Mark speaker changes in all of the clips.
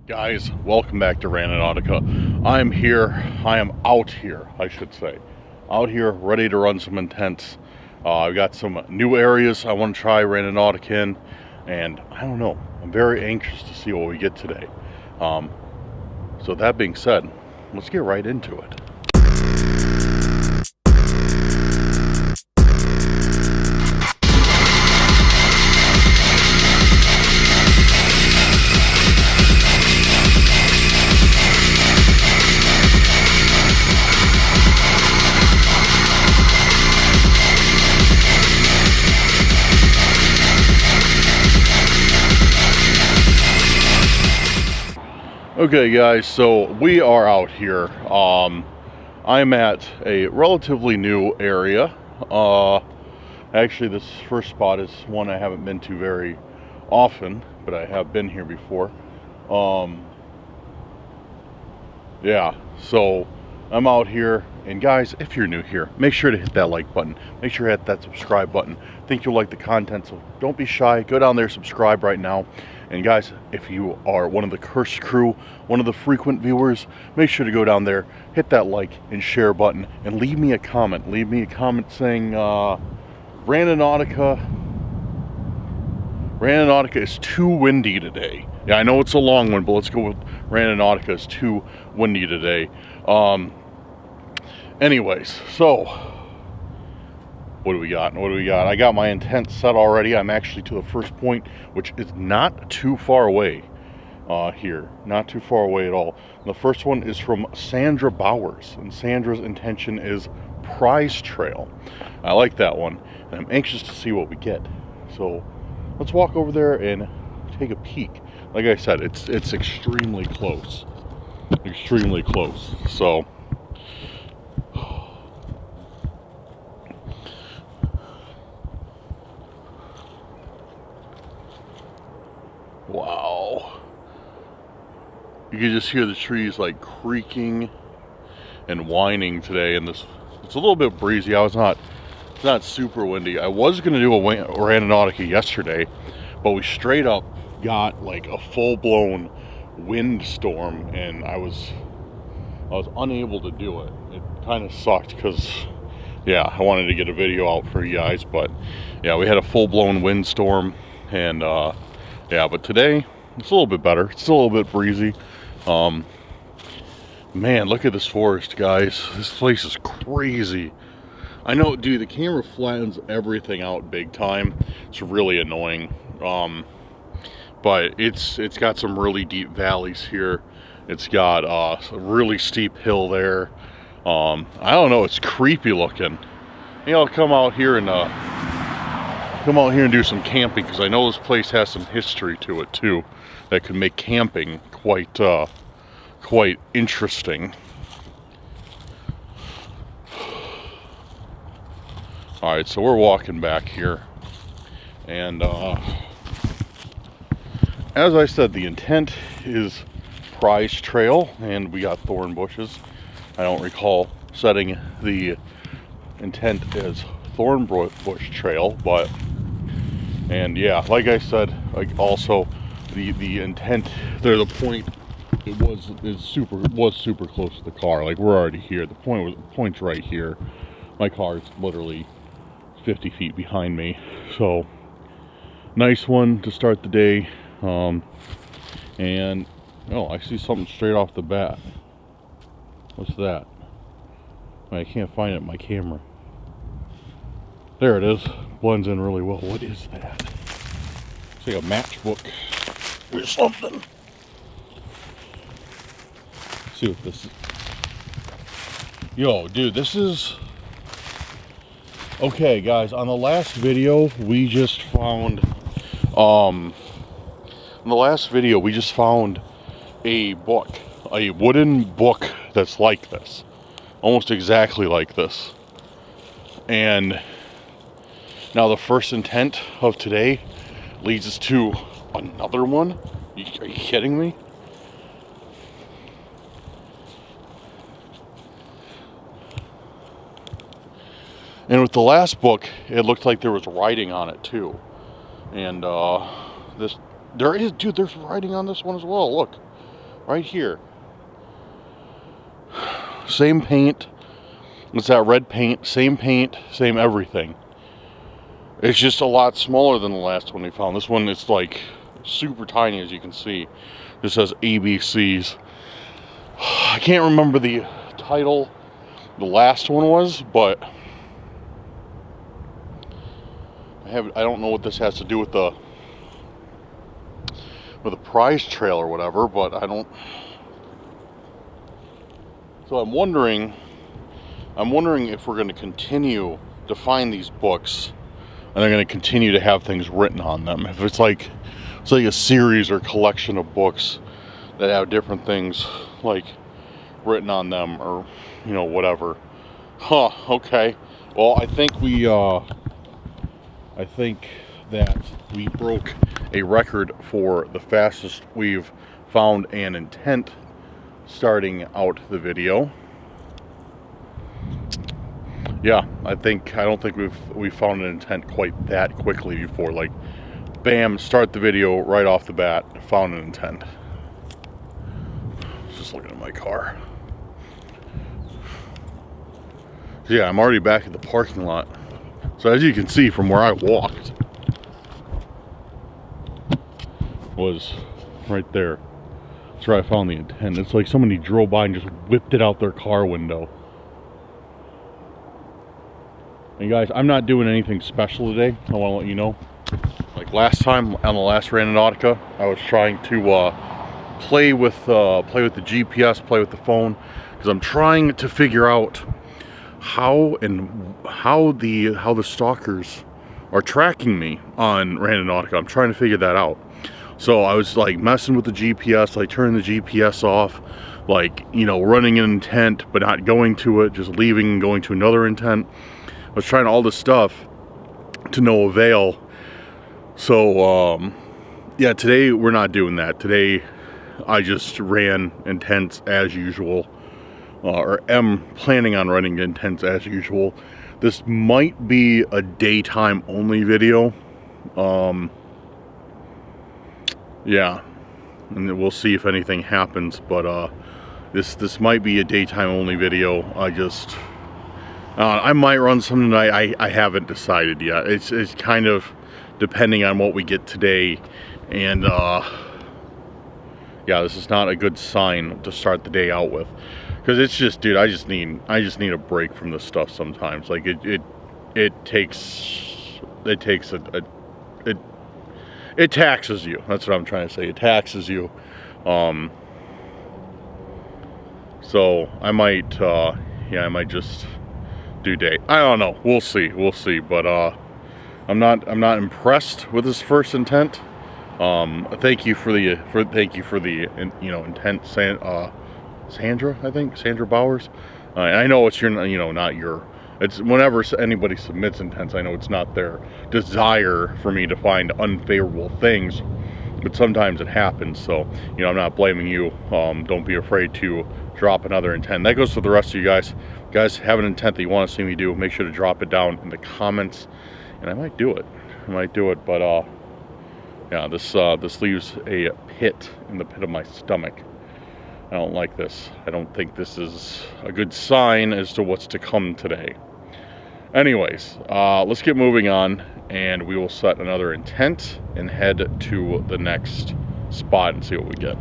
Speaker 1: Guys, welcome back to Randonautica. I am out here, I should say. Out here, ready to run some intense. I've got some new areas I want to try Randonautica in, and I don't know, I'm very anxious to see what we get today. So that being said, let's get right into it. Okay guys, so we are out here. I'm at a relatively new area. Actually this first spot is one I haven't been to very often, but I have been here before. Yeah, so I'm out here, and guys, if you're new here, make sure to hit that like button. Make sure to hit that subscribe button. I think you'll like the content, so don't be shy. Go down there, subscribe right now. And guys, if you are one of the Cursed Crew, one of the frequent viewers, make sure to go down there, hit that like and share button, and leave me a comment. Leave me a comment saying, Randonautica is too windy today. Yeah, I know it's a long one, but let's go with Randonautica is too windy today. Anyways, so what do we got? I got my intent set already. I'm actually to the first point, which is not too far away here. Not too far away at all. The first one is from Sandra Bowers, and Sandra's intention is Prize Trail. I like that one, and I'm anxious to see what we get. So let's walk over there and take a peek. Like I said, it's extremely close. Extremely close. So wow. You can just hear the trees like creaking and whining today, and it's a little bit breezy. It's not super windy. I was gonna do a Randonautica yesterday, but we straight up got like a full-blown windstorm, and I was unable to do it. It kind of sucked because, yeah, I wanted to get a video out for you guys, but yeah, we had a full-blown windstorm, and yeah, but today it's a little bit better. It's still a little bit breezy. Man, look at this forest, guys. This place is crazy. I know, dude, the camera flattens everything out big time. It's really annoying. But it's got some really deep valleys here. It's got a really steep hill there. I don't know, it's creepy looking. You know, come out here and do some camping, because I know this place has some history to it too that could make camping quite interesting. All right, so we're walking back here, and as I said, the intent is Prize Trail, and we got thorn bushes. I don't recall setting the intent as thorn bush trail, but, and yeah, like I said, like also the intent there, the point, it was super close to the car. Like, we're already here. The point's right here. My car is literally 50 feet behind me. So nice one to start the day. And oh, I see something straight off the bat. What's that? I can't find it in my camera. There it is. Blends in really well. What is that? It's like a matchbook or something. Let's see what this is. Yo, dude, this is... Okay, guys, on the last video, we just found... in the last video, we just found a book. A wooden book that's like this. Almost exactly like this. And now the first intent of today leads us to another one. Are you kidding me? And with the last book, it looked like there was writing on it too. And there's writing on this one as well. Look, Right here. Same paint. It's that red paint, same everything. It's just a lot smaller than the last one we found. This one is like super tiny, as you can see. This says ABCs. I can't remember the title the last one was, but I don't know what this has to do with the prize trail or whatever, but I don't. So I'm wondering if we're going to continue to find these books, and they're going to continue to have things written on them. If it's like a series or collection of books that have different things like written on them, or you know, whatever. Huh, okay. Well, I think that we broke a record for the fastest we've found an intent starting out the video. Yeah, I don't think we've found an intent quite that quickly before. Like, bam, start the video right off the bat, found an intent. Just looking at my car. So yeah, I'm already back at the parking lot. So as you can see from where I walked, was right there. That's where I found the intent. It's like somebody drove by and just whipped it out their car window. And guys, I'm not doing anything special today. I want to let you know. Like last time on the last Randonautica, I was trying to play with the GPS, play with the phone, because I'm trying to figure out how the stalkers are tracking me on Randonautica. I'm trying to figure that out. So I was like messing with the GPS, like turning the GPS off, like, you know, running an intent but not going to it, just leaving and going to another intent. I was trying all this stuff to no avail. So yeah, today we're not doing that. Today I just ran intents as usual, or am planning on running intents as usual. This might be a daytime only video. Yeah, and we'll see if anything happens, but this might be a daytime only video. I might run some tonight. I haven't decided yet. It's kind of depending on what we get today, and yeah, this is not a good sign to start the day out with, because it's just, dude, I just need a break from this stuff sometimes. Like it taxes you. That's what I'm trying to say. It taxes you. So I might just do day. I don't know. We'll see. But I'm not impressed with this first intent. Thank you for the intent, Sandra. I think Sandra Bowers. And I know it's not your. It's whenever anybody submits intents, I know it's not their desire for me to find unfavorable things, but sometimes it happens. So, you know, I'm not blaming you. Don't be afraid to drop another intent. That goes for the rest of you guys. If you guys have an intent that you want to see me do, make sure to drop it down in the comments, and I might do it. But yeah, this leaves a pit in the pit of my stomach. I don't like this. I don't think this is a good sign as to what's to come today. Anyways, let's get moving on, and we will set another intent and head to the next spot and see what we get.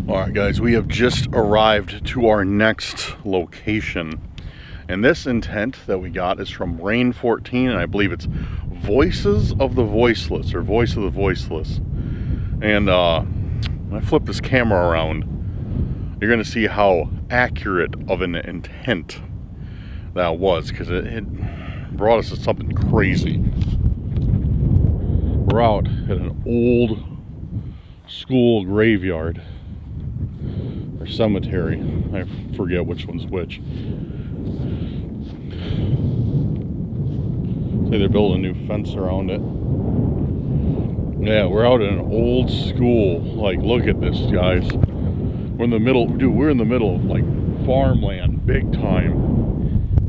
Speaker 1: Alright guys, we have just arrived to our next location. And this intent that we got is from Rain 14, and I believe it's Voices of the Voiceless, or Voice of the Voiceless. And when I flip this camera around, you're going to see how accurate of an intent that was, because it brought us to something crazy. We're out at an old school graveyard, or cemetery. I forget which one's which. Say they're building a new fence around it. Yeah, we're out in an old school. Like, look at this, guys. We're in the middle, dude, we're in the middle of, like, farmland, big time.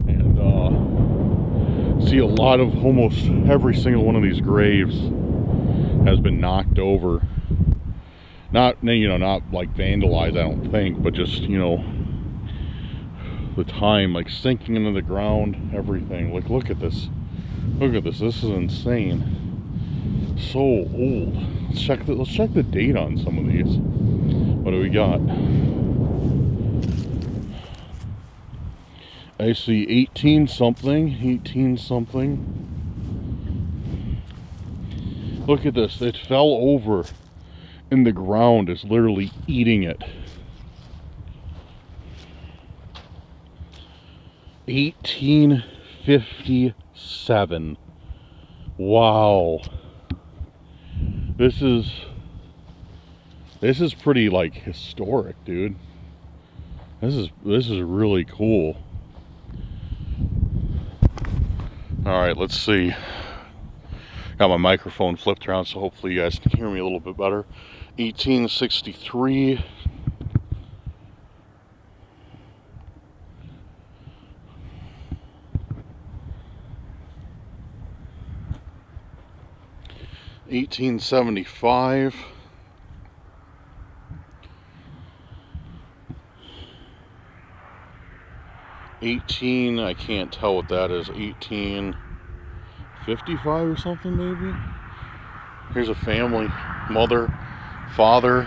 Speaker 1: And, see a lot of, almost every single one of these graves has been knocked over. Not, you know, not like vandalized, I don't think, but just, you know, the time like sinking into the ground, everything. Like, look at this. Look at this. This is insane. So old. Let's check the date on some of these. What do we got? I see 18 something. Look at this. It fell over and the ground is literally eating it. 1857. Wow. This is pretty like historic, dude. This is really cool. All right, let's see. Got my microphone flipped around, so hopefully you guys can hear me a little bit better. 1863. $1875. I can't tell what that is. 1855 or something, maybe. Here's a family, mother, father,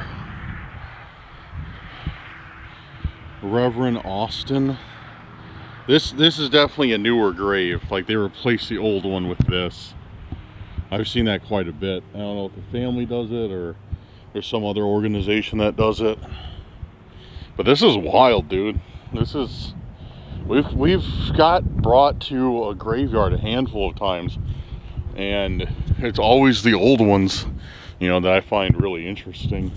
Speaker 1: Reverend Austin. This is definitely a newer grave. Like, they replaced the old one with this. I've seen that quite a bit. I don't know if the family does it or there's some other organization that does it. But this is wild, dude. This is... We've got brought to a graveyard a handful of times, and it's always the old ones, you know, that I find really interesting.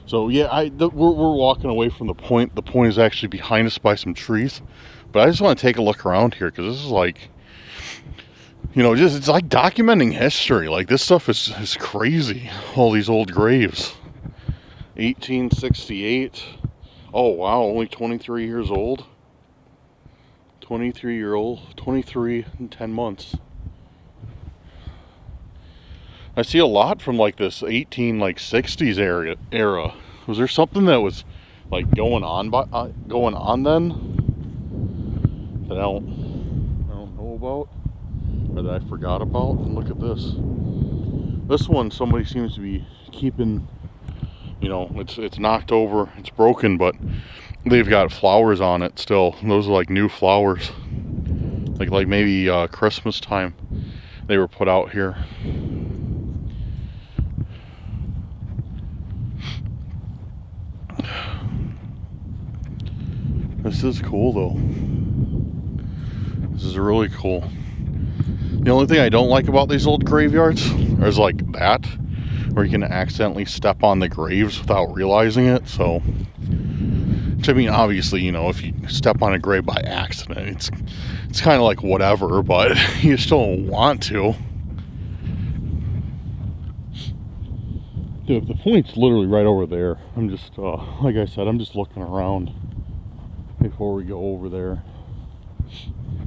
Speaker 1: So yeah, we're walking away from the point. The point is actually behind us by some trees, but I just want to take a look around here because this is like, you know, just it's like documenting history. Like, this stuff is crazy. All these old graves. 1868. Oh wow, only 23 years old. 23-year-old, 23 and 10 months. I see a lot from like this 60s era. Was there something that was like going on then that I don't know about, or that I forgot about? And look at this. This one, somebody seems to be keeping. You know, it's knocked over, it's broken, but they've got flowers on it still. Those are like new flowers, like maybe Christmas time they were put out here. This is cool though. This is really cool. The only thing I don't like about these old graveyards is like that, where you can accidentally step on the graves without realizing it. So, I mean, obviously, you know, if you step on a grave by accident, it's kind of like whatever, but you still don't want to. Dude, the point's literally right over there. I'm just, like I said, I'm just looking around before we go over there.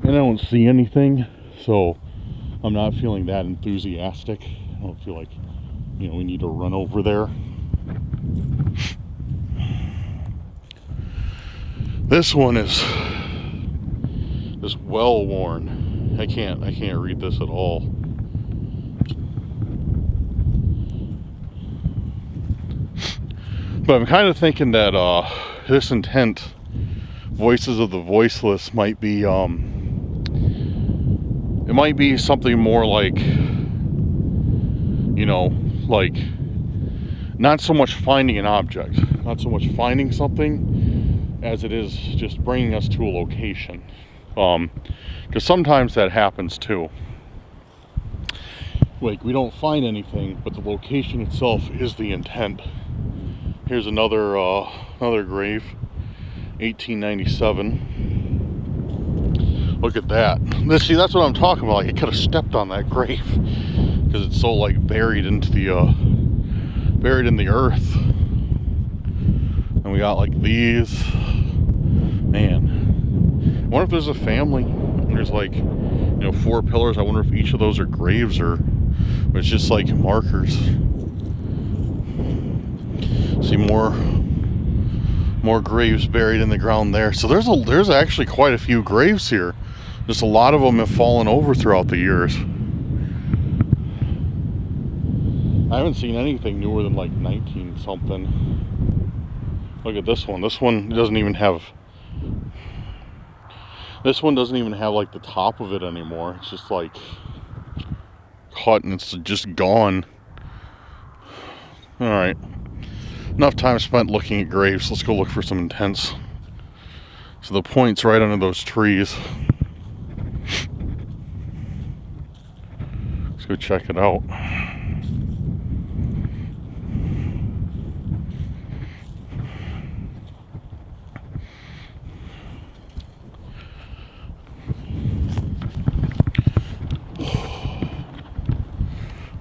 Speaker 1: And I don't see anything, so I'm not feeling that enthusiastic. I don't feel like, you know, we need to run over there. This one is well worn. I can't read this at all. But I'm kind of thinking that this intent, Voices of the Voiceless, might be it might be something more like, you know, like not so much finding an object, not so much finding something, as it is just bringing us to a location. Because sometimes that happens too. Like, we don't find anything, but the location itself is the intent. Here's another grave, 1897. Look at that. See, that's what I'm talking about. Like, I could have stepped on that grave because it's so like buried in the earth. And we got like these. Man, I wonder if there's a family. And there's like, you know, 4 pillars. I wonder if each of those are graves or but it's just like markers. See more graves buried in the ground there. So there's actually quite a few graves here. Just a lot of them have fallen over throughout the years. I haven't seen anything newer than like 19 something. Look at this one. This one doesn't even have like the top of it anymore. It's just like cut and it's just gone. All right. Enough time spent looking at graves. Let's go look for some intents. So the point's right under those trees. Let's go check it out.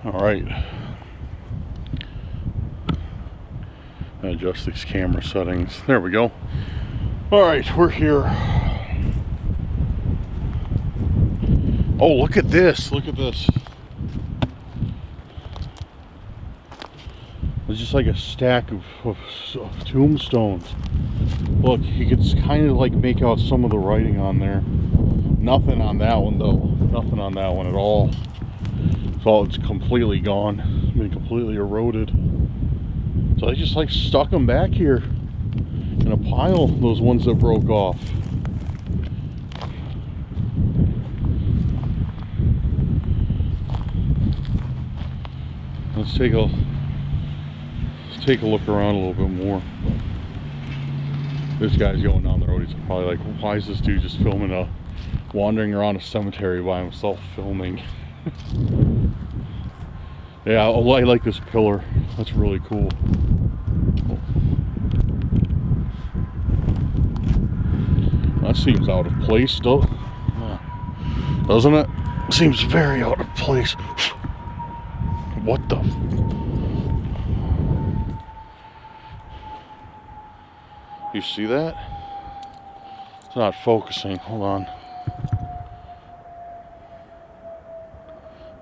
Speaker 1: All right. Adjust these camera settings. There we go. All right, we're here. Oh, look at this. Look at this. It's just like a stack of tombstones. Look, you can kind of like make out some of the writing on there. Nothing on that one though. Nothing on that one at all. So it's completely gone. It's been completely eroded. So I just like stuck them back here in a pile, those ones that broke off. Let's take a look around a little bit more. This guy's going down the road. He's probably like, why is this dude just wandering around a cemetery by himself filming? Yeah, I like this pillar. That's really cool. That seems out of place, doesn't it? Seems very out of place. What the? You see that? It's not focusing. Hold on.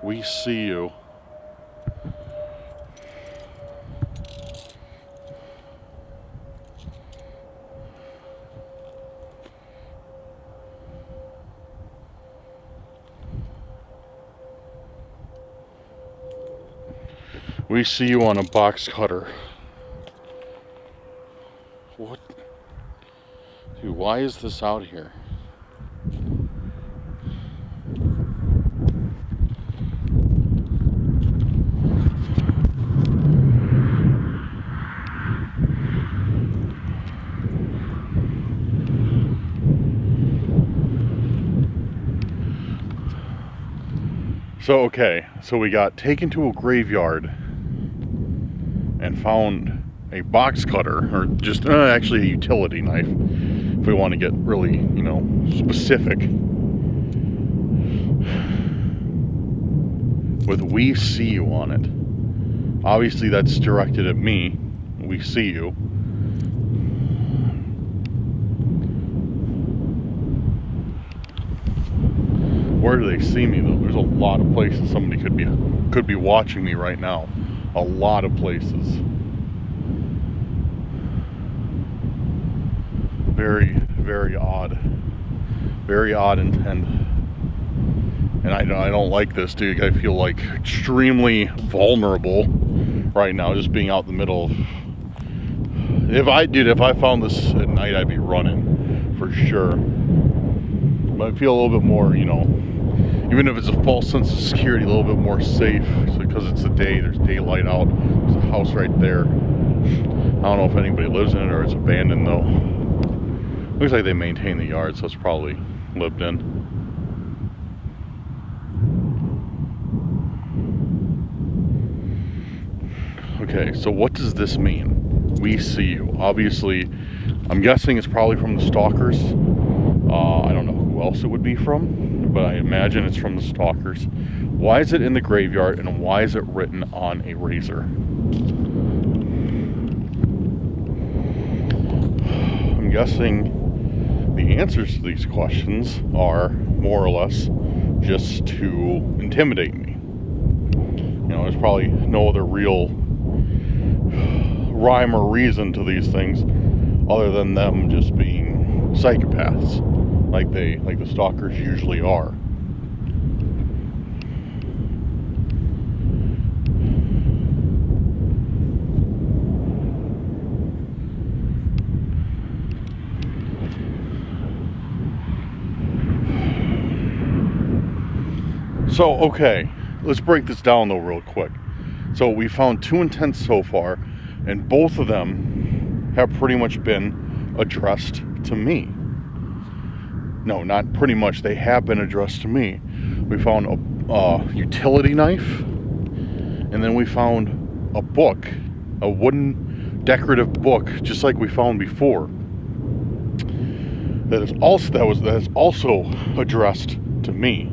Speaker 1: We see you. We see you on a box cutter. What? Dude, why is this out here? So, okay, so we got taken to a graveyard and found a box cutter, or just actually a utility knife, if we want to get really, specific. With "we see you" on it. Obviously that's directed at me. We see you. Where do they see me though? There's a lot of places somebody could be watching me right now. A lot of places. Very, very odd. Very odd intent. And I don't like this, dude. I feel like extremely vulnerable right now, just being out in the middle of... If I found this at night, I'd be running for sure. But I feel a little bit more, even if it's a false sense of security, a little bit more safe, because it's the day, there's daylight out, there's a house right there. I don't know if anybody lives in it or it's abandoned though. Looks like they maintain the yard, so it's probably lived in. Okay, so what does this mean? We see you. Obviously, I'm guessing it's probably from the Stalkers. I don't know who else it would be from, but I imagine it's from the Stalkers. Why is it in the graveyard, and why is it written on a razor? I'm guessing the answers to these questions are more or less just to intimidate me. there's probably no other real rhyme or reason to these things other than them just being psychopaths, like the stalkers usually are. So, okay, let's break this down though real quick. So we found 2 intents so far, and both of them have pretty much been addressed to me. No, not pretty much, they have been addressed to me. We found a utility knife, and then we found a book, a wooden decorative book, just like we found before. That is also addressed to me.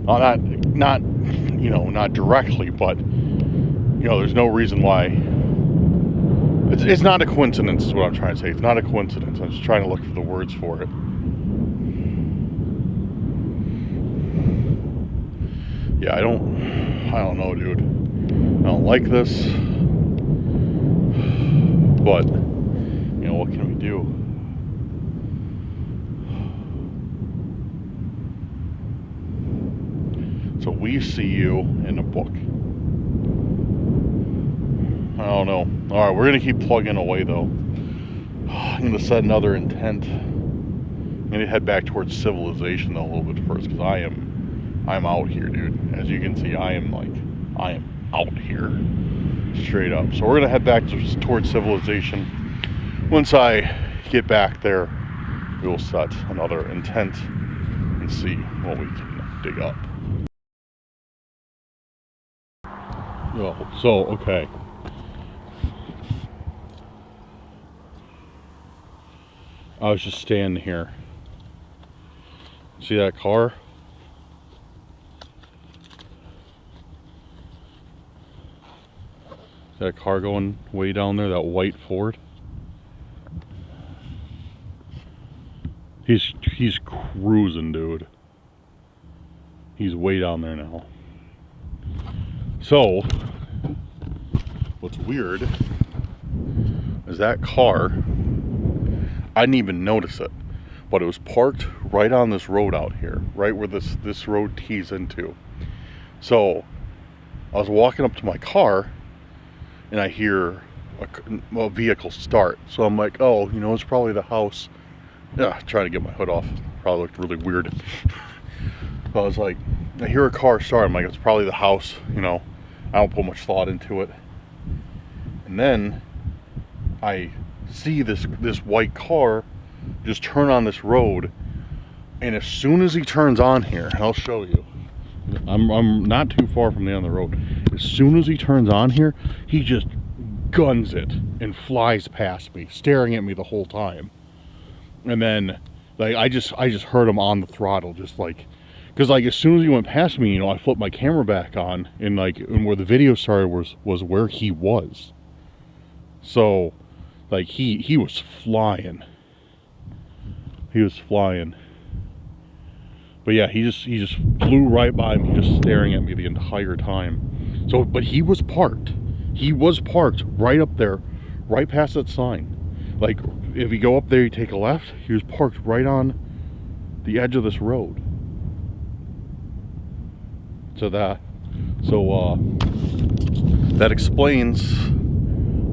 Speaker 1: Not not directly, but there's no reason why. It's not a coincidence, is what I'm trying to say. It's not a coincidence. I'm just trying to look for the words for it. Yeah, I don't know, dude. I don't like this, but what can we do? So we see you in a book. I don't know. Alright, we're going to keep plugging away though. I'm going to set another intent. I'm going to head back towards civilization though a little bit first, because I'm out here, dude. As you can see, I am out here. Straight up. So we're going to head back towards civilization. Once I get back there, we will set another intent and see what we can dig up. Oh, so, okay. I was just standing here. See that car? That car going way down there, that white Ford? He's cruising, dude. He's way down there now. So, what's weird is that car, I didn't even notice it, but it was parked right on this road out here, right where this road tees into. So, I was walking up to my car, and I hear a vehicle start. So I'm like, oh, it's probably the house. Yeah, trying to get my hood off. Probably looked really weird. But I was like, I hear a car start. I'm like, it's probably the house, I don't put much thought into it. And then I see this white car just turn on this road, and as soon as he turns on here, I'll show you. I'm not too far from the end of the road. As soon as he turns on here, he just guns it and flies past me, staring at me the whole time. And then I just heard him on the throttle, just like, because as soon as he went past me, I flipped my camera back on, and where the video started was where he was. So he was flying. He was flying. But yeah, he just flew right by me, just staring at me the entire time. So, but he was parked. He was parked right up there, right past that sign. Like, if you go up there, you take a left, he was parked right on the edge of this road. So that explains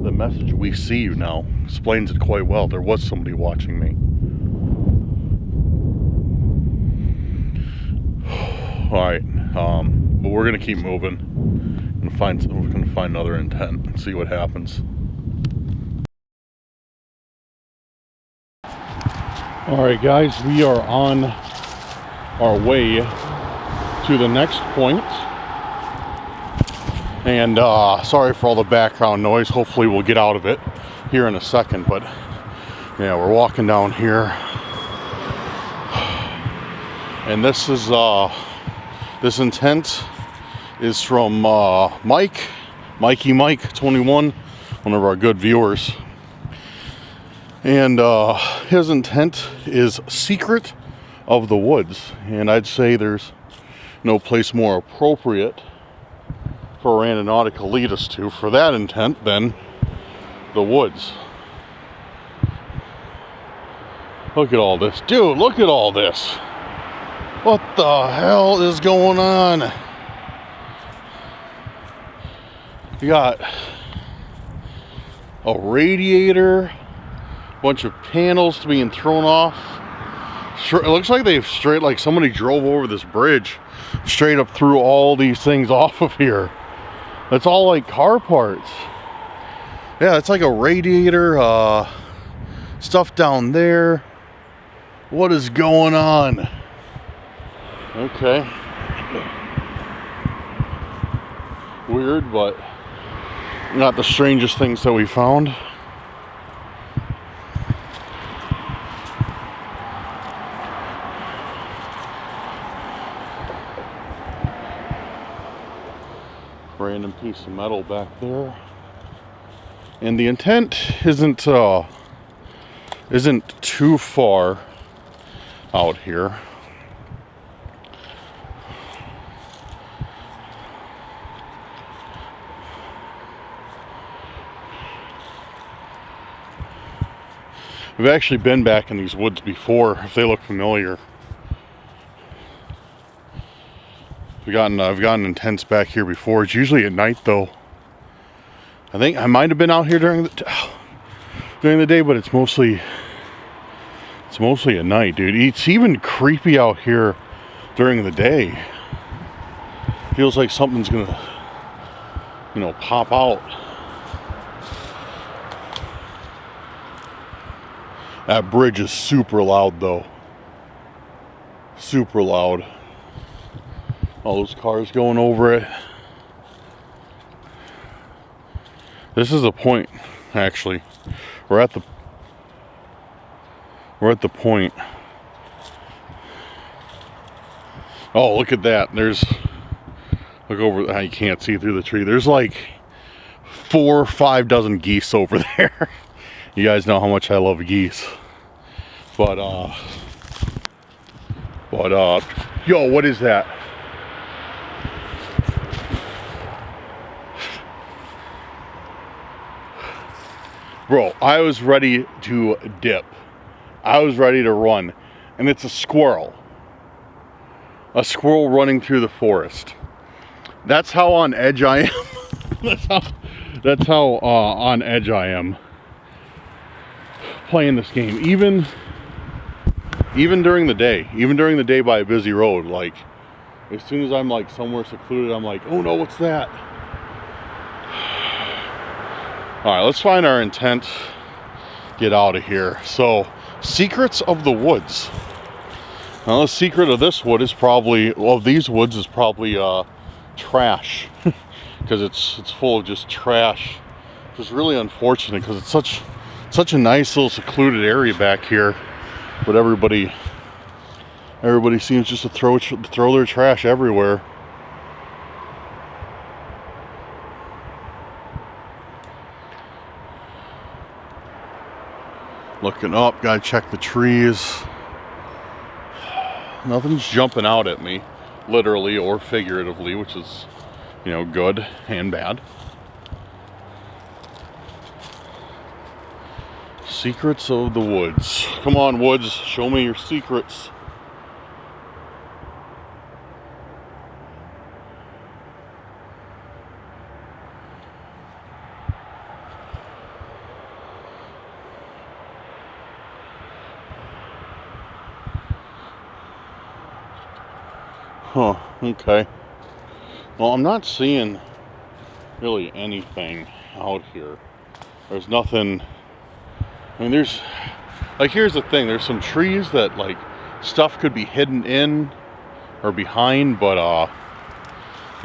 Speaker 1: the message. We see you now. Explains it quite well. There was somebody watching me. Alright, but we're gonna keep moving. We're gonna find another intent and see what happens. Alright guys, we are on our way to the next point. And sorry for all the background noise. Hopefully we'll get out of it here in a second. But yeah, we're walking down here. And this is this intent is from Mikey Mike 21, one of our good viewers. And his intent is Secret of the Woods. And I'd say there's no place more appropriate for Randonautica lead us to. For that intent, then, the woods. Look at all this. Dude, look at all this. What the hell is going on? You got a radiator, a bunch of panels being thrown off. It looks like they've like somebody drove over this bridge, straight up threw all these things off of here. That's all like car parts. Yeah, it's like a radiator, stuff down there. What is going on? Okay. Weird, but not the strangest things that we found. Random piece of metal back there. And the intent isn't too far out here. We've actually been back in these woods before, if they look familiar. I've gotten intense back here before. It's usually at night though. I think I might have been out here during the day, but it's mostly at night, dude. It's even creepy out here during the day. Feels like something's gonna, pop out. That bridge is super loud though. Super loud. All those cars going over it. This is a point, actually. We're at the point. Oh, look at that. Look over, you can't see through the tree. There's like 4 or 5 dozen geese over there. You guys know how much I love geese. But yo, what is that? Bro, I was ready to dip. I was ready to run. And it's a squirrel. A squirrel running through the forest. That's how on edge I am. that's how on edge I am playing this game. Even during the day by a busy road, like as soon as I'm like somewhere secluded, I'm like, oh no, what's that? All right, let's find our intent. Get out of here. So, secrets of the woods. Now, the secret of this wood is probably, these woods is probably trash, because it's full of just trash. It's really unfortunate because it's such a nice little secluded area back here, but everybody seems just to throw their trash everywhere. Looking up, gotta check the trees. Nothing's jumping out at me, literally or figuratively, which is, good and bad. Secrets of the woods. Come on, woods, show me your secrets. Huh, okay. Well, I'm not seeing really anything out here. There's nothing. I mean, here's the thing. There's some trees that, like, stuff could be hidden in or behind, but I'm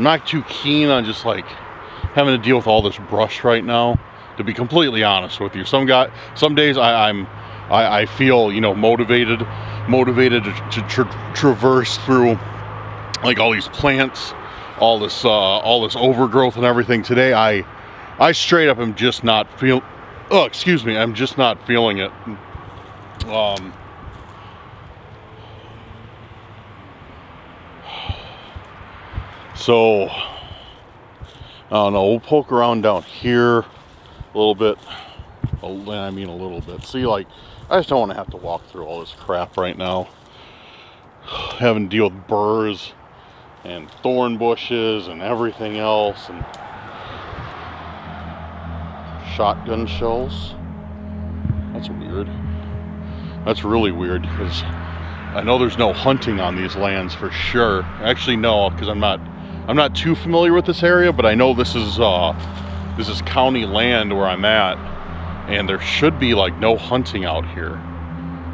Speaker 1: not too keen on just, like, having to deal with all this brush right now, to be completely honest with you. Some days I feel, motivated to traverse through, like, all these plants, all this overgrowth and everything. Today I straight up am just not I'm just not feeling it. So I don't know, we'll poke around down here a little bit. I mean a little bit. See, like, I just don't want to have to walk through all this crap right now. Having to deal with burrs and thorn bushes and everything else, and shotgun shells. That's weird. That's really weird, because I know there's no hunting on these lands for sure. Actually, no, because I'm not too familiar with this area, but I know this is county land where I'm at, and there should be like no hunting out here.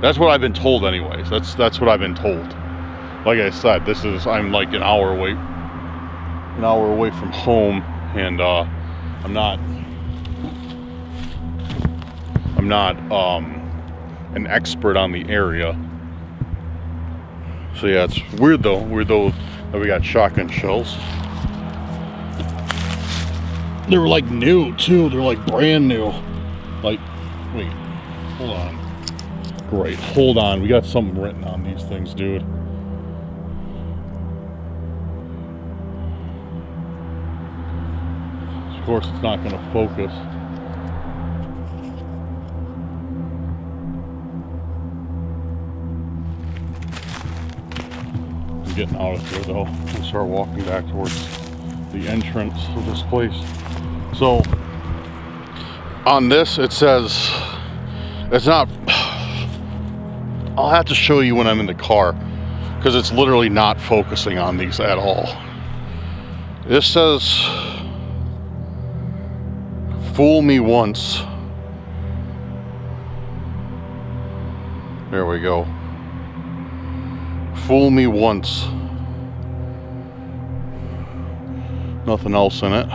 Speaker 1: That's what I've been told, anyways. That's what I've been told. Like I said, I'm like an hour away from home, and I'm not an expert on the area. So yeah, it's weird though that we got shotgun shells. They were like new too. They're like brand new. Like, wait, hold on. Great, hold on. We got something written on these things, dude. Of course, it's not going to focus. I'm getting out of here though and start walking back towards the entrance of this place. So on this it says it's not. I'll have to show you when I'm in the car, because it's literally not focusing on these at all. This says, fool me once. There we go. Fool me once. Nothing else in it.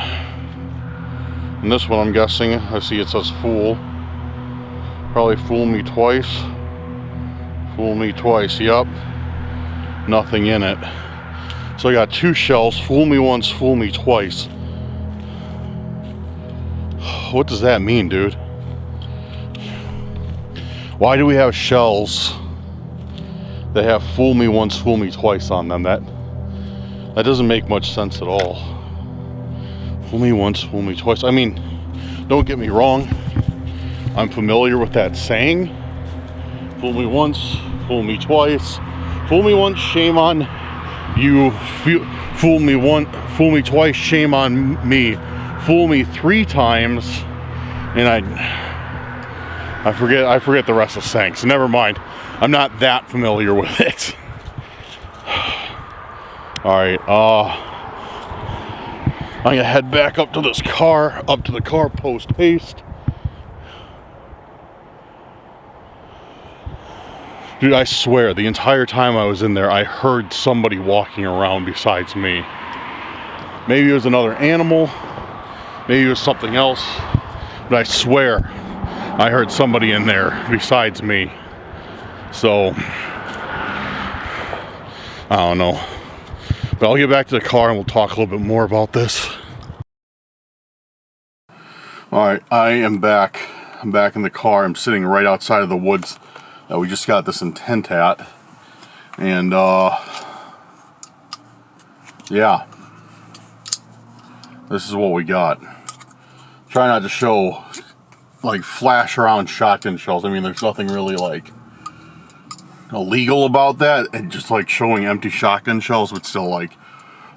Speaker 1: And this one, I'm guessing, I see it says fool. Probably fool me twice. Fool me twice, yep. Nothing in it. So I got two shells. Fool me once, fool me twice. What does that mean, dude? Why do we have shells that have fool me once, fool me twice on them? That doesn't make much sense at all. Fool me once, fool me twice. I mean, don't get me wrong. I'm familiar with that saying. Fool me once, fool me twice. Fool me once, shame on you. Fool me once, fool me twice, shame on me. Fool me 3 times, and I forget the rest of the saying. So never mind. I'm not that familiar with it. All right. I'm gonna head back up to the car post haste. Dude, I swear, the entire time I was in there, I heard somebody walking around besides me. Maybe it was another animal, maybe it was something else, but I swear, I heard somebody in there besides me. So, I don't know. But I'll get back to the car and we'll talk a little bit more about this. Alright, I am back. I'm back in the car. I'm sitting right outside of the woods that we just got this intent at, and yeah, this is what we got. Try not to show like flash around shotgun shells. I mean, there's nothing really like illegal about that, and just like showing empty shotgun shells, but still, like,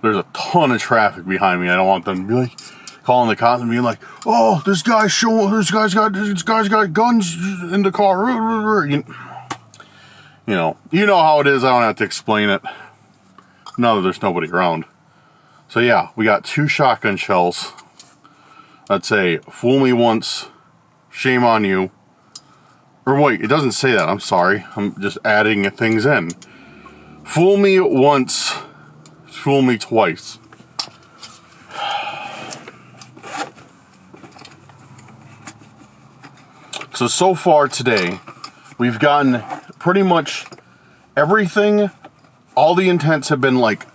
Speaker 1: there's a ton of traffic behind me. I don't want them to be like calling the cops and being like, oh, this guy's got guns in the car. You know how it is. I don't have to explain it. Now that there's nobody around. So yeah, we got 2 shotgun shells. Let's say, fool me once, shame on you. Or wait, it doesn't say that. I'm sorry. I'm just adding things in. Fool me once, fool me twice. So far today, we've gotten pretty much everything. All the intents have been like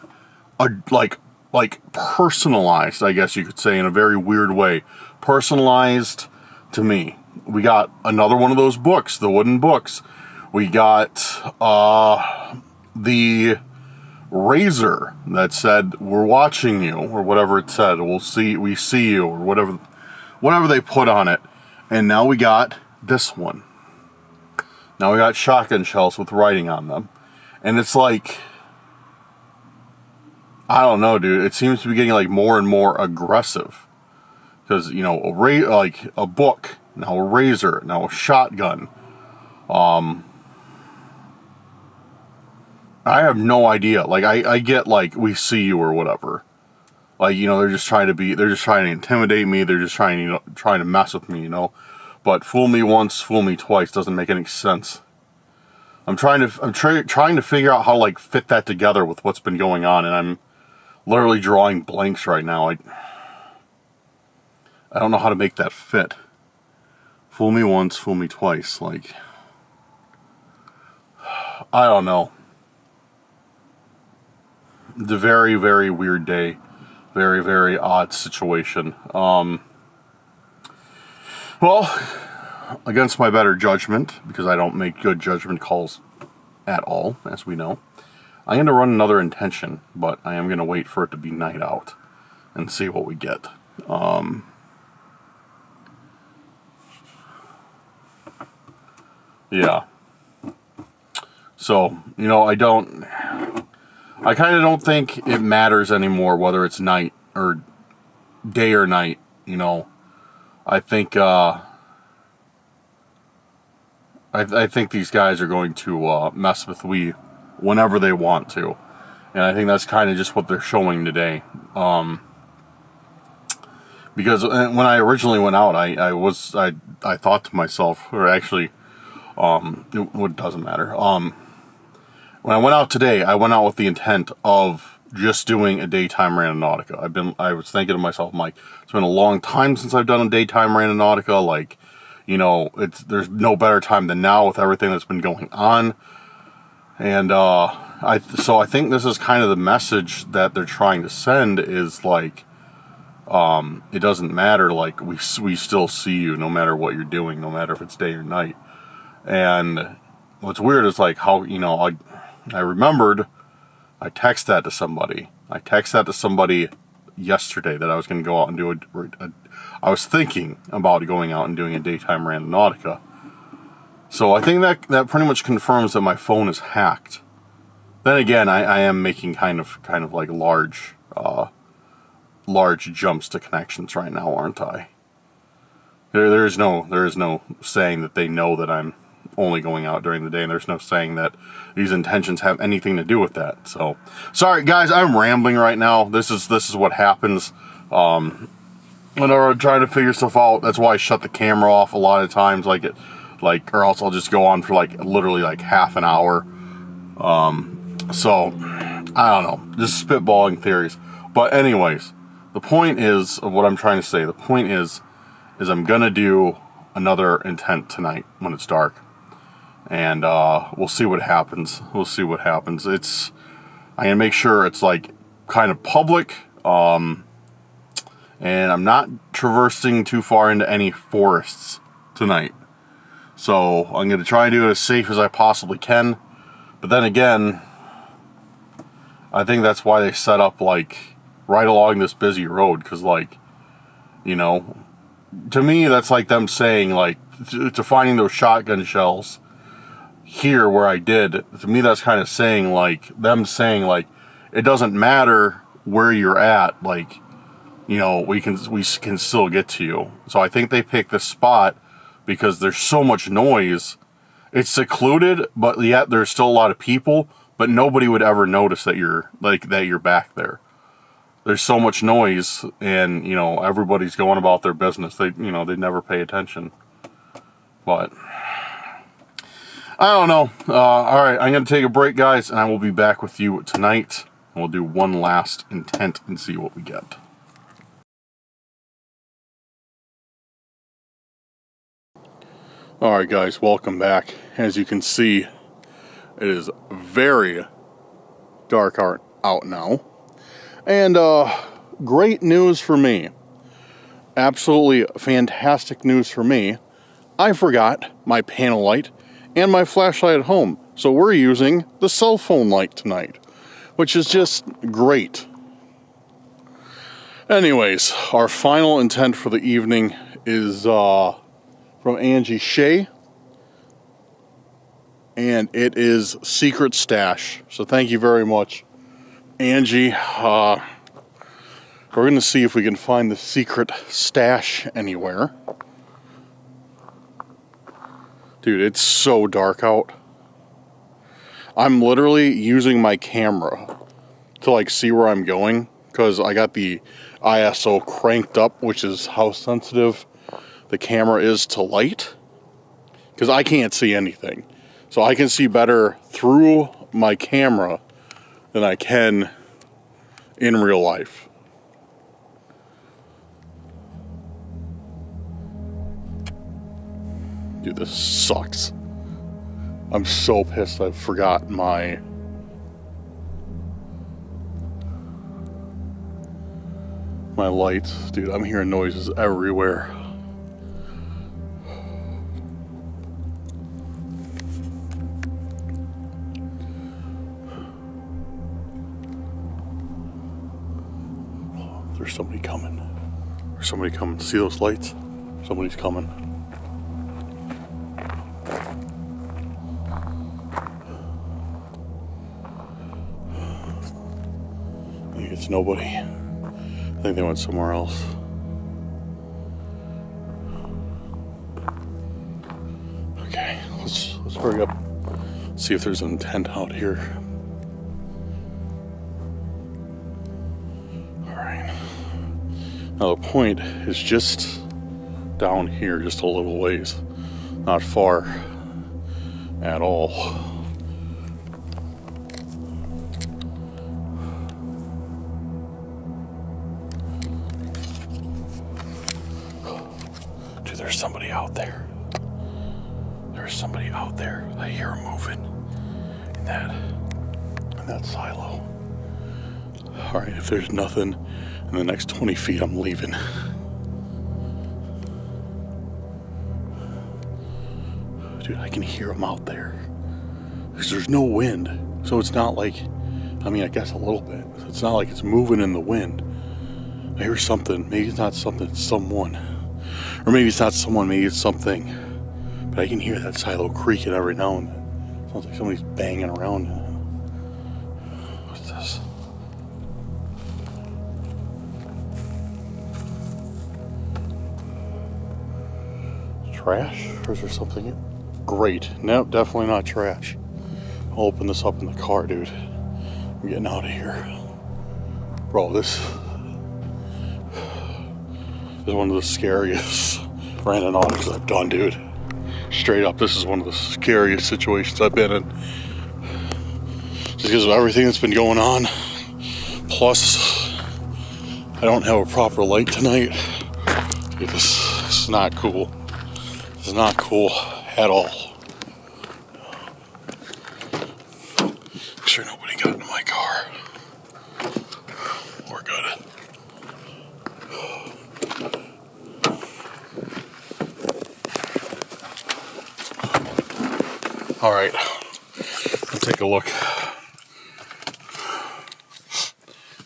Speaker 1: personalized, I guess you could say, in a very weird way. Personalized to me. We got another one of those books, the wooden books. We got the razor that said, "We're watching you," or whatever it said. We see you, or whatever they put on it. And now we got this one. Now we got shotgun shells with writing on them. And it's like, I don't know, dude. It seems to be getting like more and more aggressive. Because, you know, like a book, now a razor, now a shotgun. I have no idea. Like, I get, like, "We see you," or whatever. Like, you know, they're just trying to intimidate me. They're just trying to mess with me, you know. But fool me once, fool me twice doesn't make any sense. I'm trying to figure out how to, like, fit that together with what's been going on, and I'm literally drawing blanks right now. I don't know how to make that fit. Fool me once, fool me twice. Like, I don't know. It's a very, very weird day. Very, very odd situation. Well, against my better judgment, because I don't make good judgment calls at all, as we know, I'm going to run another intention, but I am going to wait for it to be night out and see what we get. Yeah. So, you know, I kind of don't think it matters anymore whether it's night or day or night, you know. I think I think these guys are going to mess with we whenever they want to. And I think that's kind of just what they're showing today. Because when I originally went out, I thought to myself, or actually, it doesn't matter. When I went out today, I went out with the intent of just doing a daytime Randonautica. I was thinking to myself, I'm like, it's been a long time since I've done a daytime Randonautica. Like, you know, there's no better time than now with everything that's been going on. And so I think this is kind of the message that they're trying to send is like, it doesn't matter. Like, we still see you no matter what you're doing, no matter if it's day or night. And what's weird is like how, you know, I remembered I texted that to somebody. I texted that to somebody yesterday that I was going to go out and do I was thinking about going out and doing a daytime Randonautica. So I think that pretty much confirms that my phone is hacked. Then again, I am making kind of like large jumps to connections right now, aren't I? There is no saying that they know that I'm only going out during the day, and there's no saying that these intentions have anything to do with that. So, sorry guys, I'm rambling right now. This is what happens whenever I'm trying to figure stuff out. That's why I shut the camera off a lot of times, or else I'll just go on for like literally like half an hour. So I don't know, just spitballing theories. But anyways, the point is of what I'm trying to say. The point is I'm gonna do another intent tonight when it's dark. And we'll see what happens. I'm gonna make sure it's like kind of public. And I'm not traversing too far into any forests tonight. So I'm gonna try and do it as safe as I possibly can. But then again, I think that's why they set up like right along this busy road, because like, you know, to me that's like them saying like to finding those shotgun shells here where I did. To me that's kind of saying like them saying like it doesn't matter where you're at, like, you know, we can still get to you. So I think they picked this spot because there's so much noise. It's secluded, but yet there's still a lot of people, but nobody would ever notice that you're back there. There's so much noise, and, you know, everybody's going about their business. They never pay attention. But I don't know. All right, I'm going to take a break, guys, and I will be back with you tonight. We'll do one last intent and see what we get. All right, guys, welcome back. As you can see, it is very dark out now. And great news for me. Absolutely fantastic news for me. I forgot my panel light and my flashlight at home. So we're using the cell phone light tonight. which is just great. Anyways, our final intent for the evening is from Angie Shea, and it is Secret Stash. So thank you very much, Angie. We're going to see if we can find the secret stash anywhere. Dude, it's so dark out. I'm literally using my camera to like see where I'm going, because I got the ISO cranked up, which is how sensitive the camera is to light, because I can't see anything. So I can see better through my camera than I can in real life. Dude, this sucks. I'm so pissed I forgot my lights. Dude, I'm hearing noises everywhere. There's somebody coming. There's somebody coming. See those lights? Somebody's coming. I think it's nobody. I think they went somewhere else. Okay, let's hurry up. See if there's an intent out here. Alright. Now the point is just down here, just a little ways. Not far at all. There's somebody out there. There's somebody out there. I hear him moving in that silo. All right, if there's nothing in the next 20 feet, I'm leaving. Dude, I can hear him out there. Because there's no wind. So it's not like, I mean, I guess a little bit. It's not like it's moving in the wind. I hear something. Maybe it's not something, it's someone. Or maybe it's not someone, maybe it's something. But I can hear that silo creaking every now and then. Sounds like somebody's banging around. What's this? Trash? Or is there something? Great. Nope, definitely not trash. I'll open this up in the car, dude. I'm getting out of here. Bro, this is one of the scariest Randonautics I've done, dude. Straight up, this is one of the scariest situations I've been in. Just because of everything that's been going on. Plus, I don't have a proper light tonight. Dude, this is not cool. This is not cool at all. Make sure nobody got into my car. We're good. All right, let's take a look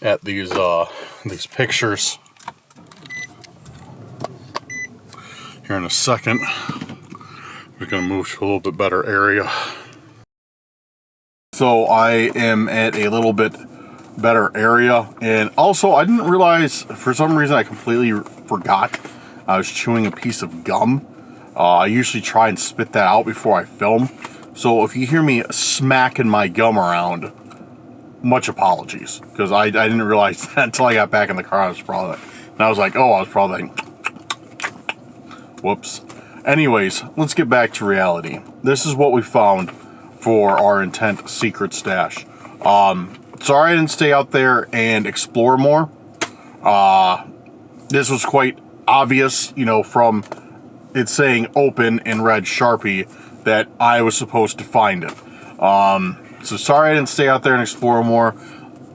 Speaker 1: at these pictures here in a second. We're gonna move to a little bit better area. So I am at a little bit better area, and also I didn't realize, for some reason I completely forgot I was chewing a piece of gum. I usually try and spit that out before I film. So if you hear me smacking my gum around, much apologies, because I didn't realize that until I got back in the car. I was probably like, whoops. Anyways, let's get back to reality. This is what we found for our intent secret stash. Sorry I didn't stay out there and explore more. This was quite obvious, you know, from it saying open in red Sharpie, that I was supposed to find it. So sorry I didn't stay out there and explore more.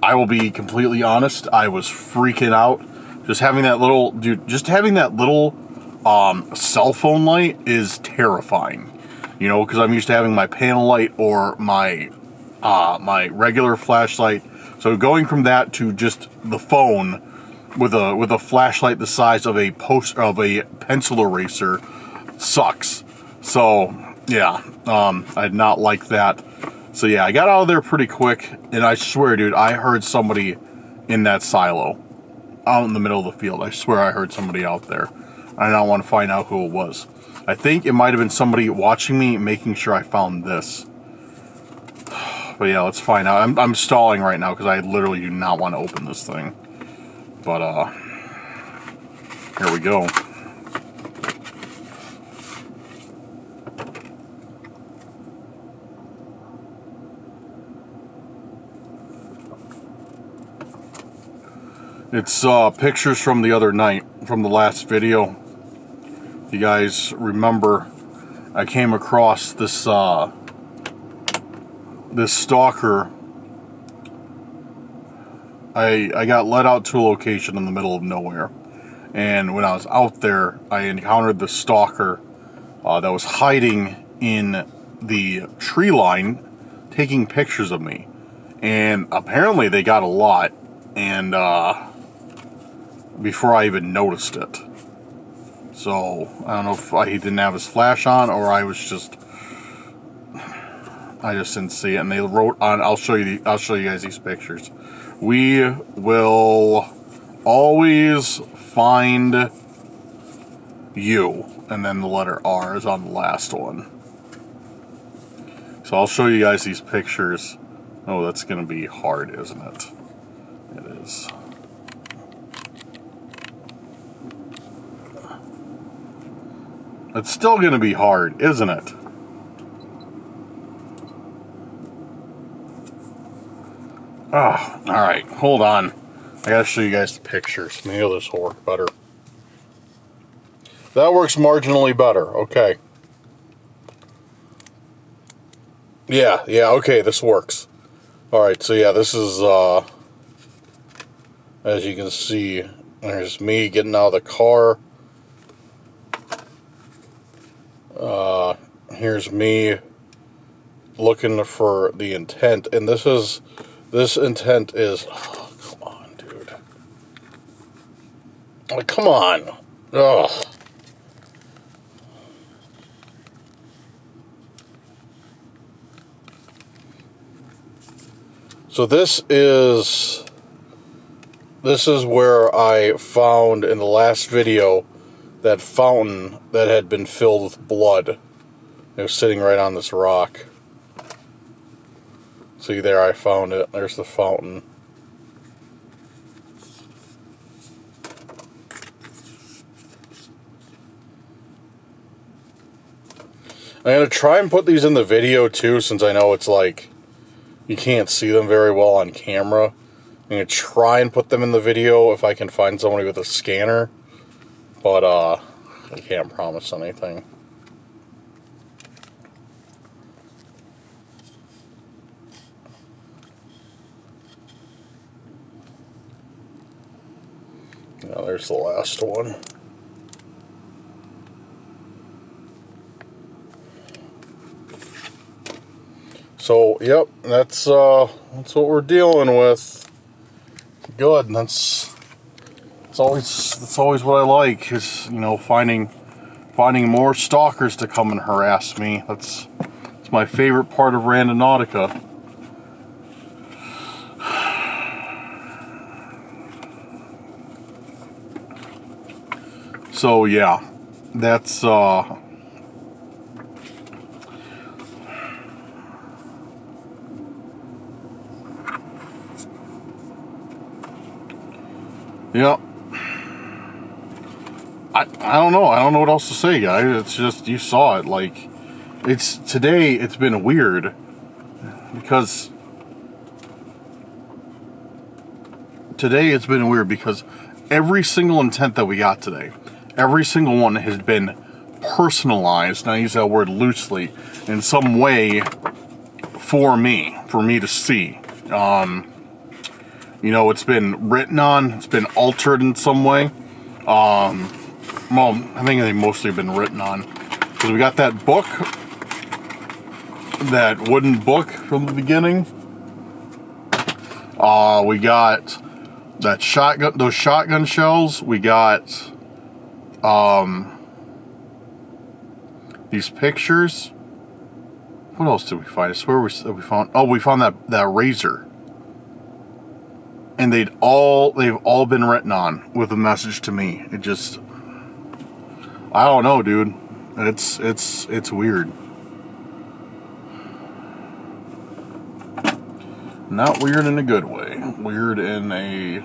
Speaker 1: I will be completely honest, I was freaking out. Just having that little, cell phone light is terrifying. You know, because I'm used to having my panel light or my regular flashlight So going from that to just the phone with a flashlight the size of a pencil eraser sucks. So yeah, I did not like that. So yeah, I got out of there pretty quick, and I swear, dude, I heard somebody in that silo out in the middle of the field. I swear I heard somebody out there. I don't want to find out who it was. I think it might have been somebody watching me, making sure I found this. But yeah, let's find out. I'm stalling right now because I literally do not want to open this thing. But here we go. It's pictures from the other night, from the last video. You guys remember, I came across this this stalker. I got led out to a location in the middle of nowhere, and when I was out there, I encountered the stalker that was hiding in the tree line, taking pictures of me. And apparently they got a lot, and before I even noticed it. So I don't know if he didn't have his flash on, or I just didn't see it. And they wrote on, I'll show you guys these pictures. We will always find you, and then the letter R is on the last one. So I'll show you guys these pictures. Oh, that's gonna be hard, isn't it? It is. It's still gonna be hard, isn't it? Oh, alright, hold on. I gotta show you guys the pictures. Maybe this will work better. That works marginally better, okay. Yeah, okay, this works. Alright, so yeah, this is, as you can see, there's me getting out of the car. Here's me looking for the intent, and this intent is, oh, come on, dude. Like, come on. Ugh. So this is where I found in the last video that fountain that had been filled with blood. It was sitting right on this rock. See there, I found it. There's the fountain. I'm going to try and put these in the video too, since I know it's like, you can't see them very well on camera. I'm going to try and put them in the video if I can find somebody with a scanner. But, I can't promise anything. Yeah, there's the last one. So, yep, that's what we're dealing with. Good, and that's always what I like, is, you know, finding more stalkers to come and harass me. It's my favorite part of Randonautica. So yeah, that's yeah. I don't know. I don't know what else to say, guys. It's just, you saw it. Like, today it's been weird because every single intent that we got today, every single one has been personalized, and I use that word loosely, in some way for me to see. You know, it's been written on, it's been altered in some way. Well, I think they mostly have been written on. Because we got that book, that wooden book from the beginning. We got that shotgun, those shotgun shells. We got these pictures. What else did we find? I swear we found. Oh, we found that razor. And they've all been written on with a message to me. It just, I don't know, dude. It's weird. Not weird in a good way. Weird in a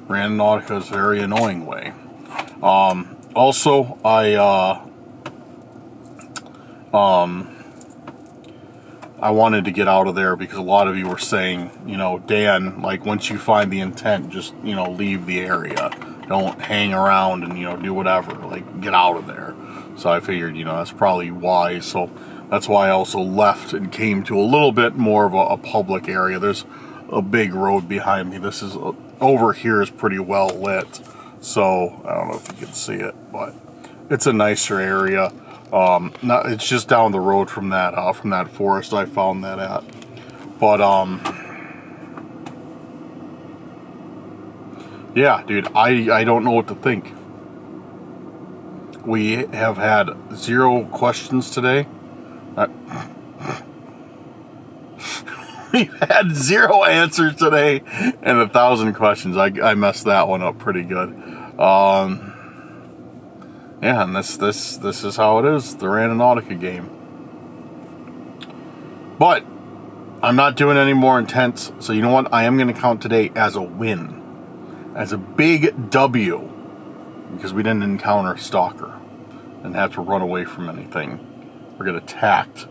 Speaker 1: Randonnautica's very annoying way. Also, I wanted to get out of there because a lot of you were saying, you know, Dan, like, once you find the intent, just, you know, leave the area. Don't hang around and, you know, do whatever. Like, get out of there. So I figured, you know, that's probably wise. So that's why I also left and came to a little bit more of a public area. There's a big road behind me. This is, over here is pretty well lit. So, I don't know if you can see it, but it's a nicer area. It's just down the road from that forest I found that at. But, yeah, dude, I don't know what to think. We have had 0 questions today. We've had 0 answers today and 1,000 questions. I messed that one up pretty good. Yeah, and this is how it is, the Randonautica game. But I'm not doing any more intense, so you know what? I am going to count today as a win, as a big W, because we didn't encounter a stalker and have to run away from anything, or get attacked,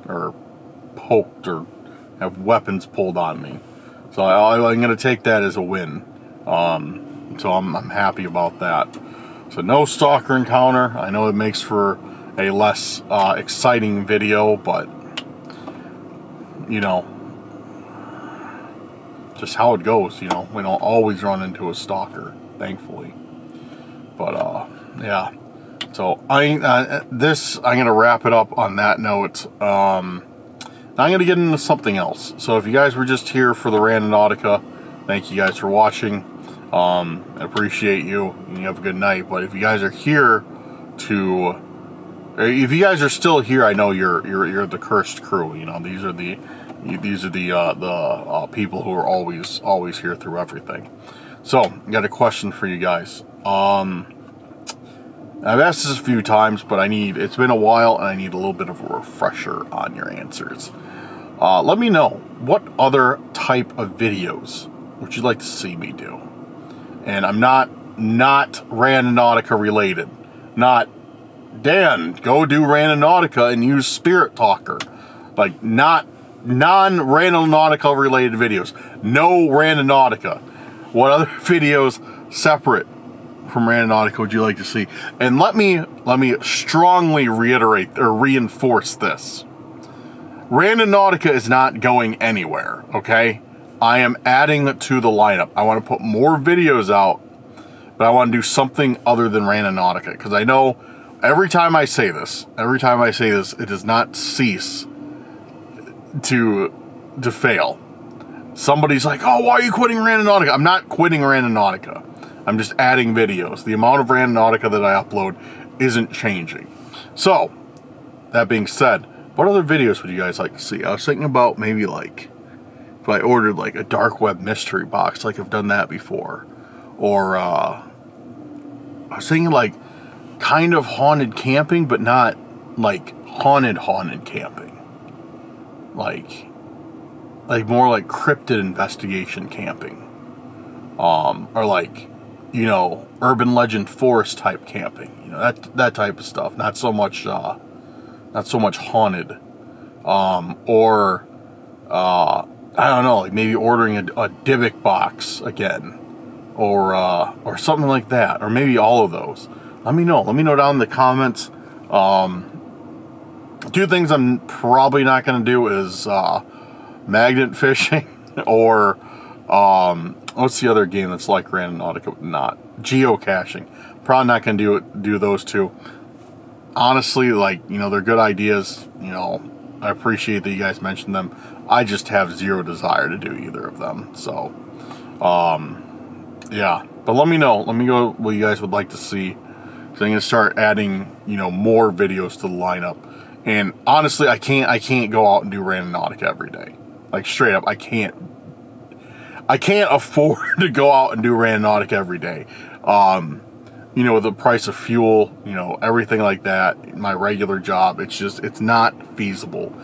Speaker 1: or poked, or have weapons pulled on me. So I'm going to take that as a win. So I'm happy about that. So no stalker encounter. I know it makes for a less exciting video, but, you know, just how it goes, you know. We don't always run into a stalker, thankfully. But, yeah. So I'm going to wrap it up on that note. Now I'm going to get into something else. So if you guys were just here for the Randonautica, thank you guys for watching. I appreciate you, and you have a good night. But if you guys are here if you guys are still here, I know you're the cursed crew. You know, these are the people who are always here through everything. So I got a question for you guys. I've asked this a few times, but it's been a while, and I need a little bit of a refresher on your answers. Let me know, what other type of videos would you like to see me do? And I'm not Randonautica related. Not, Dan, go do Randonautica and use Spirit Talker. Like, not non-Randonautica related videos. No Randonautica. What other videos separate from Randonautica would you like to see? And let me strongly reiterate or reinforce this. Randonautica is not going anywhere, okay? I am adding to the lineup. I want to put more videos out, but I want to do something other than Randonautica, because I know every time I say this, it does not cease to fail. Somebody's like, oh, why are you quitting Randonautica? I'm not quitting Randonautica. I'm just adding videos. The amount of Randonautica that I upload isn't changing. So, that being said, what other videos would you guys like to see? I was thinking about maybe like, if I ordered like a dark web mystery box, like I've done that before. Or, I was thinking like kind of haunted camping, but not like haunted camping. Like more like cryptid investigation camping. Or like, you know, urban legend forest type camping. You know, that type of stuff. Not so much haunted. I don't know, like maybe ordering a Dybbuk box again, or something like that, or maybe all of those. Let me know down in the comments. 2 things I'm probably not going to do is magnet fishing, or what's the other game that's like Randonautica? Not geocaching. Probably not going to do those 2. Honestly, like, you know, they're good ideas. You know, I appreciate that you guys mentioned them. I just have zero desire to do either of them. So, yeah. But let me know. Let me know what you guys would like to see. So I'm gonna start adding, you know, more videos to the lineup. And honestly, I can't go out and do Randonautica every day. Like straight up, I can't afford to go out and do Randonautica every day. You know, with the price of fuel, you know, everything like that, my regular job, it's not feasible.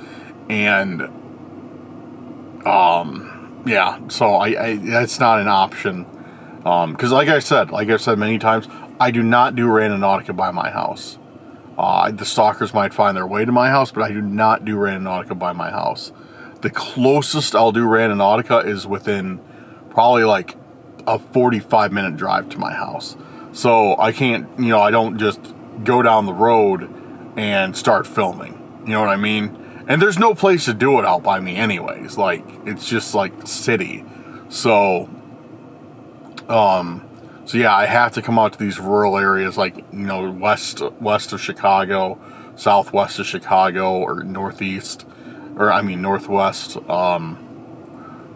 Speaker 1: And, yeah, so that's not an option. Because like I've said many times, I do not do Randonautica by my house. The stalkers might find their way to my house, but I do not do Randonautica by my house. The closest I'll do Randonautica is within probably like a 45-minute drive to my house. So I can't, you know, I don't just go down the road and start filming. You know what I mean? And there's no place to do it out by me anyways. Like, it's just like city. So, so yeah, I have to come out to these rural areas like, you know, west of Chicago, southwest of Chicago, or northwest.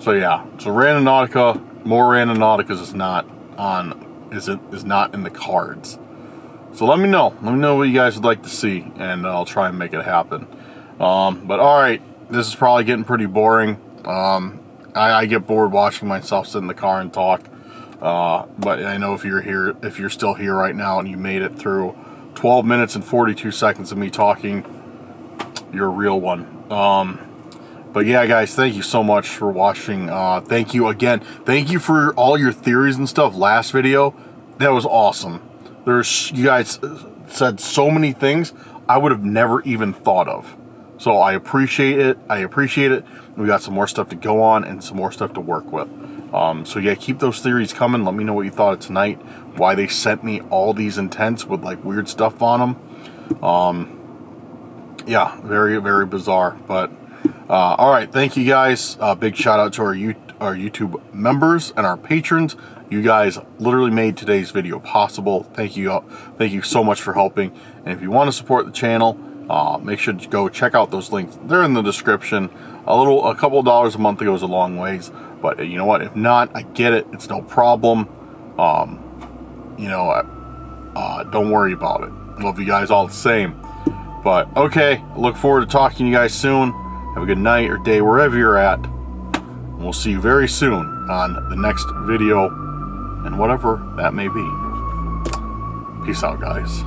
Speaker 1: So yeah, so Randonautica, more Randonauticas is not in the cards. So let me know what you guys would like to see, and I'll try and make it happen. But all right, this is probably getting pretty boring. I get bored watching myself sit in the car and talk. But I know if you're still here right now and you made it through 12 minutes and 42 seconds of me talking, you're a real one. But yeah, guys, thank you so much for watching. Thank you again. Thank you for all your theories and stuff. Last video, that was awesome. You guys said so many things I would have never even thought of. So I appreciate it. We got some more stuff to go on and some more stuff to work with. So yeah, keep those theories coming. Let me know what you thought of tonight. Why they sent me all these intents with like weird stuff on them. Yeah, very, very bizarre. But all right, thank you guys. Big shout out to our YouTube members and our patrons. You guys literally made today's video possible. Thank you so much for helping. And if you want to support the channel, make sure to go check out those links. They're in the description. A couple of dollars a month goes a long ways. But you know what? If not, I get it. It's no problem. You know, don't worry about it. Love you guys all the same. But okay, I look forward to talking to you guys soon. Have a good night or day wherever you're at. And we'll see you very soon on the next video and whatever that may be. Peace out, guys.